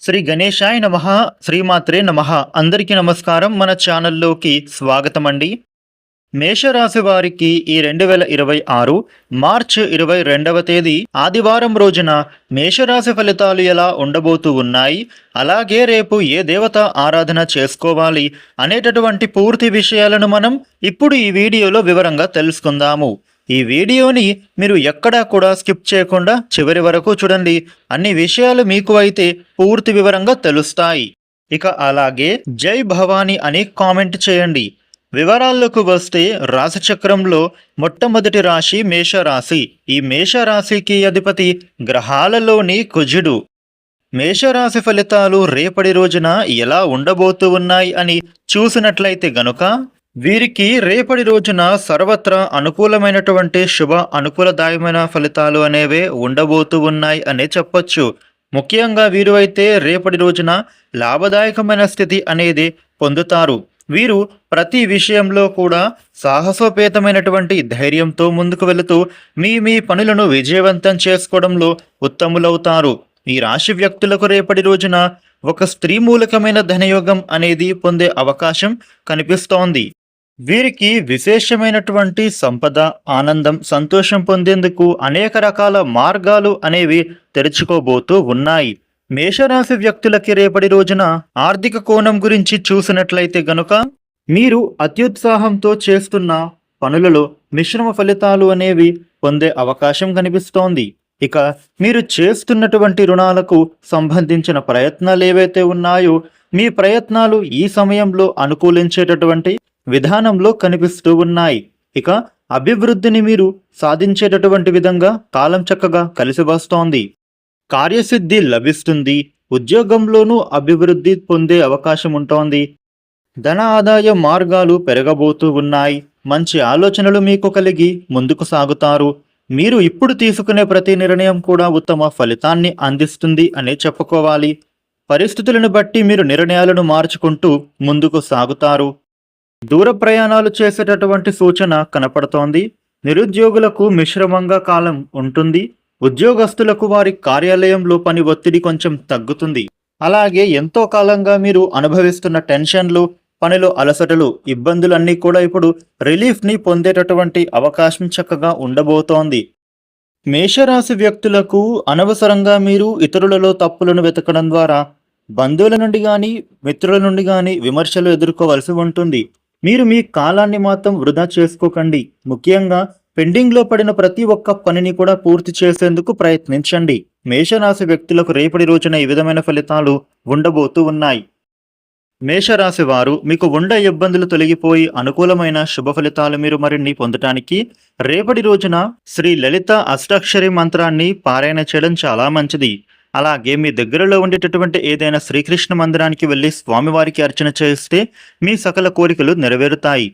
శ్రీ గణేశాయ నమః. శ్రీమాత్రే నమః. అందరికీ నమస్కారం. మన ఛానల్లోకి స్వాగతం అండి. మేషరాశి వారికి ఈ 2026 మార్చి 22వ తేదీ ఆదివారం రోజున మేషరాశి ఫలితాలు ఎలా ఉండబోతూ ఉన్నాయి, అలాగే రేపు ఏ దేవత ఆరాధన చేసుకోవాలి అనేటటువంటి పూర్తి విషయాలను మనం ఇప్పుడు ఈ వీడియోలో వివరంగా తెలుసుకుందాము. ఈ వీడియోని మీరు ఎక్కడా కూడా స్కిప్ చేయకుండా చివరి వరకు చూడండి. అన్ని విషయాలు మీకు అయితే పూర్తి వివరంగా తెలుస్తాయి. ఇక అలాగే జై భవానీ అని కామెంట్ చేయండి. వివరాల్లోకి వస్తే రాశిచక్రంలో మొట్టమొదటి రాశి మేషరాశి. ఈ మేషరాశికి అధిపతి గ్రహాలలోని కుజుడు. మేషరాశి ఫలితాలు రేపటి రోజున ఎలా ఉండబోతూ ఉన్నాయి అని చూసినట్లయితే గనుక వీరికి రేపటి రోజున సర్వత్రా అనుకూలమైనటువంటి శుభ అనుకూలదాయమైన ఫలితాలు అనేవే ఉండబోతూ ఉన్నాయి అనే చెప్పొచ్చు. ముఖ్యంగా వీరు అయితే రేపటి రోజున లాభదాయకమైన స్థితి అనేది పొందుతారు. వీరు ప్రతి విషయంలో కూడా సాహసోపేతమైనటువంటి ధైర్యంతో ముందుకు వెళుతూ మీ పనులను విజయవంతం చేసుకోవడంలో ఉత్తములవుతారు. ఈ రాశి వ్యక్తులకు రేపటి రోజున ఒక స్త్రీ మూలకమైన ధనయోగం అనేది పొందే అవకాశం కనిపిస్తోంది. వీరికి విశేషమైనటువంటి సంపద, ఆనందం, సంతోషం పొందేందుకు అనేక రకాల మార్గాలు అనేవి తెరుచుకోబోతూ ఉన్నాయి. మేషరాశి వ్యక్తులకి రేపటి రోజున ఆర్థిక కోణం గురించి చూసినట్లయితే గనుక మీరు అత్యుత్సాహంతో చేస్తున్న పనులలో మిశ్రమ ఫలితాలు అనేవి పొందే అవకాశం కనిపిస్తోంది. ఇక మీరు చేస్తున్నటువంటి రుణాలకు సంబంధించిన ప్రయత్నాలు ఏవైతే ఉన్నాయో మీ ప్రయత్నాలు ఈ సమయంలో అనుకూలించేటటువంటి విధానంలో కనిపిస్తూ ఉన్నాయి. ఇక అభివృద్ధిని మీరు సాధించేటటువంటి విధంగా కాలం చక్కగా కలిసి వస్తోంది. కార్యసిద్ధి లభిస్తుంది. ఉద్యోగంలోనూ అభివృద్ధి పొందే అవకాశం ఉంటోంది. ధన ఆదాయ మార్గాలు పెరగబోతూ ఉన్నాయి. మంచి ఆలోచనలు మీకు కలిగి ముందుకు సాగుతారు. మీరు ఇప్పుడు తీసుకునే ప్రతి నిర్ణయం కూడా ఉత్తమ ఫలితాన్ని అందిస్తుంది అనే చెప్పుకోవాలి. పరిస్థితులను బట్టి మీరు నిర్ణయాలను మార్చుకుంటూ ముందుకు సాగుతారు. దూర ప్రయాణాలు చేసేటటువంటి సూచన కనపడుతోంది. నిరుద్యోగులకు మిశ్రమంగా కాలం ఉంటుంది. ఉద్యోగస్తులకు వారి కార్యాలయంలో పని ఒత్తిడి కొంచెం తగ్గుతుంది. అలాగే ఎంతో కాలంగా మీరు అనుభవిస్తున్న టెన్షన్లు, పనిలో అలసటలు, ఇబ్బందులన్నీ కూడా ఇప్పుడు రిలీఫ్ని పొందేటటువంటి అవకాశం చక్కగా ఉండబోతోంది. మేషరాశి వ్యక్తులకు అనవసరంగా మీరు ఇతరులలో తప్పులను వెతకడం ద్వారా బంధువుల నుండి కానీ మిత్రుల నుండి కానీ విమర్శలు ఎదుర్కోవలసి ఉంటుంది. మీరు మీ కాలాన్ని మాత్రం వృధా చేసుకోకండి. ముఖ్యంగా పెండింగ్లో పడిన ప్రతి ఒక్క పనిని కూడా పూర్తి చేసేందుకు ప్రయత్నించండి. మేషరాశి వ్యక్తులకు రేపటి రోజున ఈ విధమైన ఫలితాలు ఉండబోతూ ఉన్నాయి. మేషరాశి వారు మీకు ఉండే ఇబ్బందులు తొలగిపోయి అనుకూలమైన శుభ ఫలితాలు మీరు మరిన్ని పొందటానికి రేపటి రోజున శ్రీ లలిత అష్టాక్షరి మంత్రాన్ని పారాయణ చేయడం చాలా మంచిది. అలాగే మీ దగ్గరలో ఉండేటటువంటి ఏదైనా శ్రీకృష్ణ మందిరానికి వెళ్ళి స్వామివారికి అర్చన చేస్తే మీ సకల కోరికలు నెరవేరుతాయి.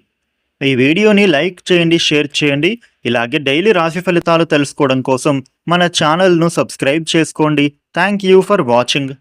ఈ వీడియోని లైక్ చేయండి, షేర్ చేయండి. ఇలాగే డైలీ రాశి ఫలితాలు తెలుసుకోవడం కోసం మన ఛానల్ను సబ్స్క్రైబ్ చేసుకోండి. Thank you for watching.